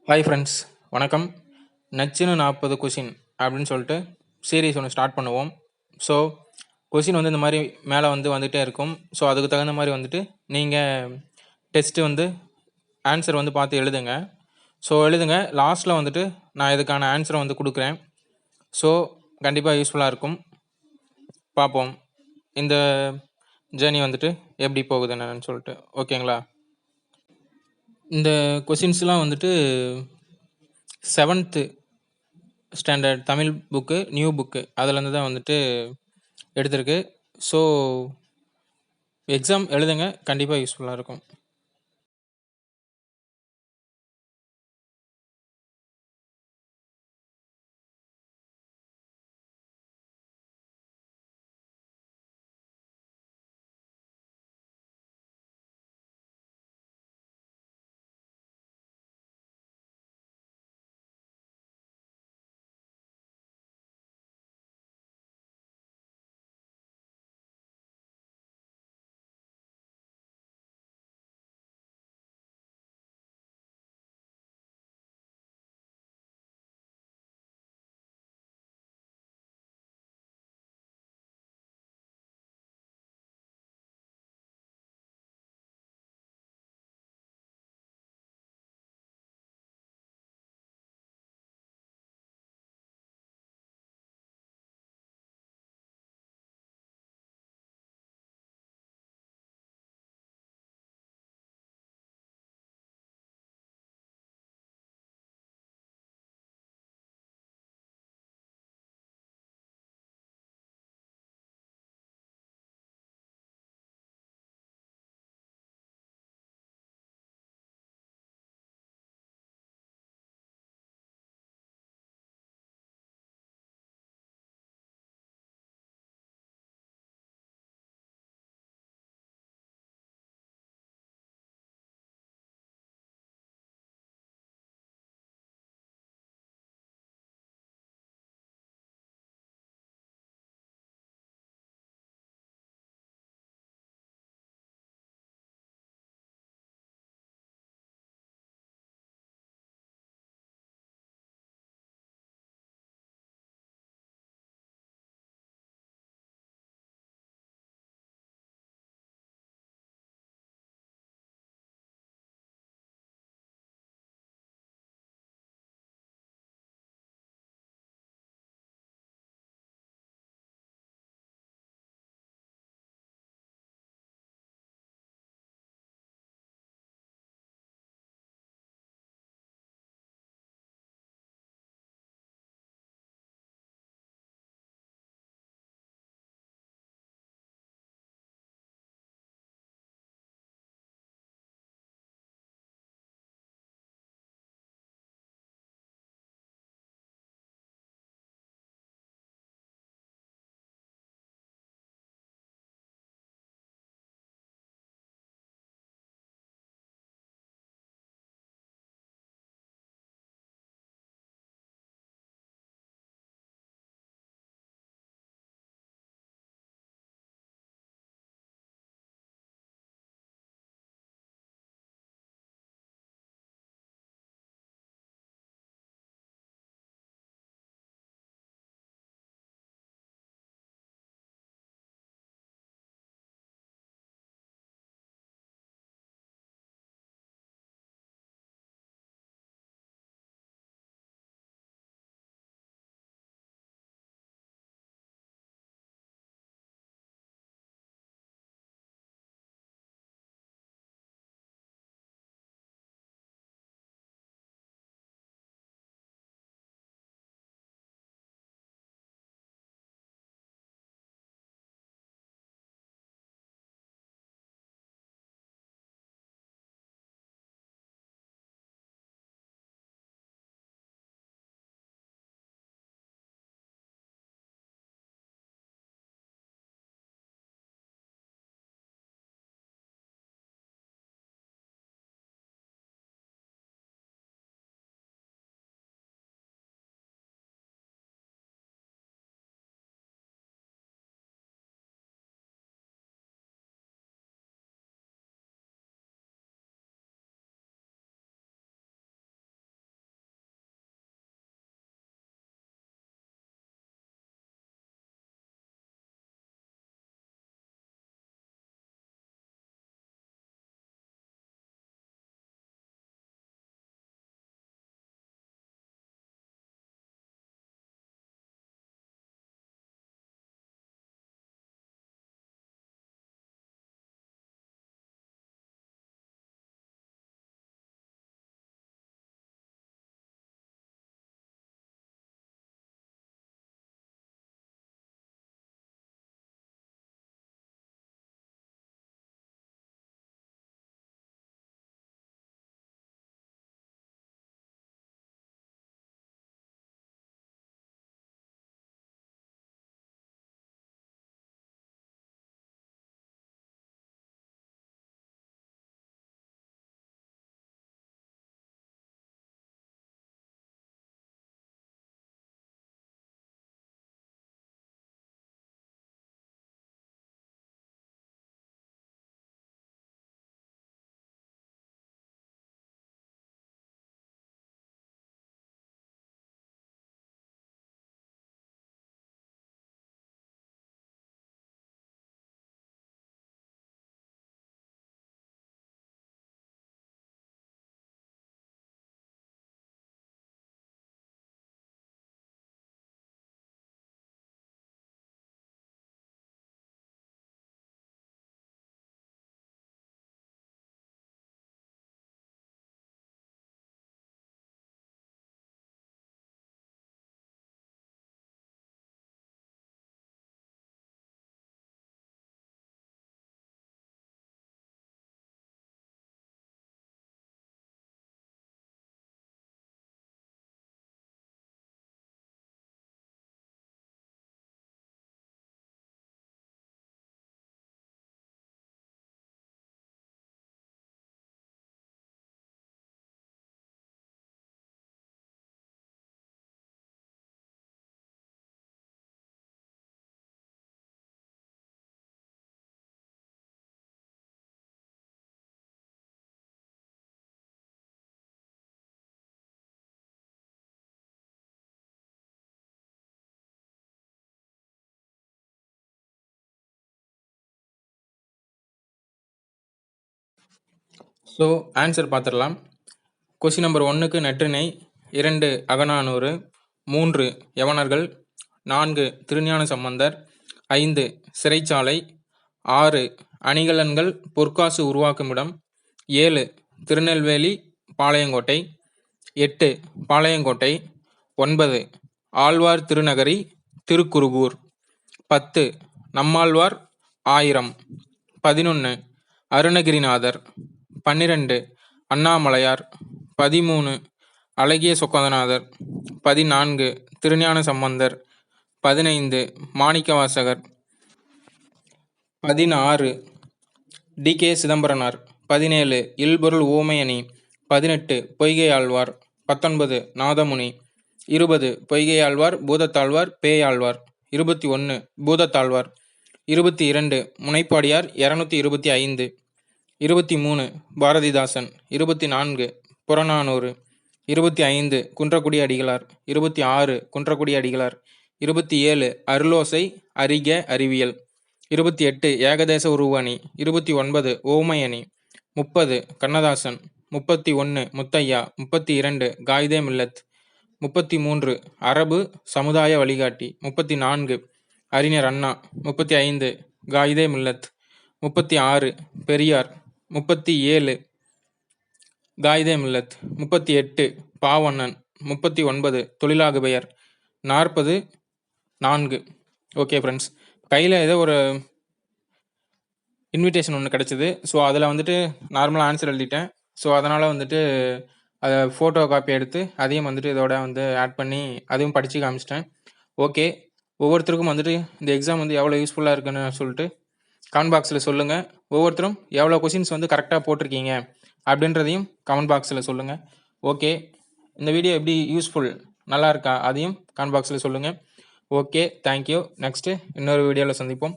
Hi friends, வணக்கம். நச்சுன்னு 40 question அப்படின்னு சொல்லிட்டு சீரீஸ் ஒன்று ஸ்டார்ட் பண்ணுவோம். ஸோ கொஷின் வந்து இந்த மாதிரி மேலே வந்துகிட்டே இருக்கும். ஸோ அதுக்கு தகுந்த மாதிரி வந்துட்டு நீங்கள் டெஸ்ட்டு ஆன்சர் பார்த்து எழுதுங்க. ஸோ எழுதுங்க, லாஸ்ட்டில் வந்துட்டு நான் இதுக்கான ஆன்சரை கொடுக்குறேன். ஸோ கண்டிப்பாக யூஸ்ஃபுல்லாக இருக்கும். பார்ப்போம் இந்த ஜேர்னி எப்படி போகுது என்னன்னு சொல்லிட்டு. ஓகேங்களா? இந்த கொஷின்ஸ்லாம் 7th standard Tamil book, new book அதுலேருந்து தான் எடுத்திருக்கு. ஸோ எக்ஸாம் எழுதுங்க, கண்டிப்பாக யூஸ்ஃபுல்லாக இருக்கும். ஸோ ஆன்சர் பார்த்துடலாம். கொஸ்டின் நம்பர் 1க்கு நற்றிணை, 2 அகநானூறு, 3 யவனர்கள், 4 திருஞான சம்பந்தர், 5 சிறைச்சாலை, 6 அணிகலன்கள் பொற்காசு உருவாக்குமிடம், 7 திருநெல்வேலி பாளையங்கோட்டை, 8 பாளையங்கோட்டை, 9 ஆழ்வார் திருநகரி திருக்குருகூர், 10 நம்மாழ்வார் 1000, 11 அருணகிரிநாதர், 12 அண்ணாமலையார், 13 அழகிய சொக்கநாதர், 14 திருஞான சம்பந்தர், 15 மாணிக்கவாசகர், 16 டி.கே. சிதம்பரனார், 17 இல்பொருள் ஊமையணி, 18 பொய்கை ஆழ்வார், 19 நாதமுனி, 20 பொய்கை ஆழ்வார் பூதத்தாழ்வார் பேயாழ்வார், 21 பூதத்தாழ்வார், 22 முனைப்பாடியார் 225, 23 பாரதிதாசன், 24 புறநானூறு, 25 குன்றக்குடி அடிகளார், 26 குன்றக்குடி அடிகளார், 27 அருளோசை அறிக அறிவியல், 28 ஏகதேச உருவணி, 29 ஓமையணி, 30 கண்ணதாசன், 31 முத்தையா, 32 காயிதே மில்லத், 33 அரபு சமுதாய வழிகாட்டி, 34 அறிஞர் அண்ணா, 35 காயிதே மில்லத், 36 பெரியார், 37 காயிதே மில்லத், 38 பாவண்ணன், 39 தொழிலாகு பெயர், 40 4. ஓகே ஃப்ரெண்ட்ஸ், கையில் ஏதோ ஒரு இன்விடேஷன் ஒன்று கிடச்சிது. ஸோ அதில் வந்துட்டு நார்மலாக ஆன்சர் எழுதிட்டேன். ஸோ அதனால் வந்துட்டு அதை ஃபோட்டோ காப்பி எடுத்து அதையும் வந்துட்டு இதோட வந்து ஆட் பண்ணி அதையும் படித்து காமிச்சிட்டேன். ஓகே, ஒவ்வொருத்தருக்கும் வந்துட்டு இந்த எக்ஸாம் வந்து எவ்வளோ யூஸ்ஃபுல்லாக இருக்குன்னு சொல்லிட்டு கமெண்ட் பாக்ஸில் சொல்லுங்கள். ஒவ்வொருத்தரும் எவ்வளோ கொஷின்ஸ் வந்து கரெக்டாக போட்டிருக்கீங்க அப்படின்றதையும் கமெண்ட் பாக்ஸில் சொல்லுங்கள். ஓகே, இந்த வீடியோ எப்படி யூஸ்ஃபுல் நல்லா இருக்கா அதையும் கமெண்ட் பாக்ஸில் சொல்லுங்கள். Okay, thank you. நெக்ஸ்ட்டு இன்னொரு வீடியோவில் சந்திப்போம்.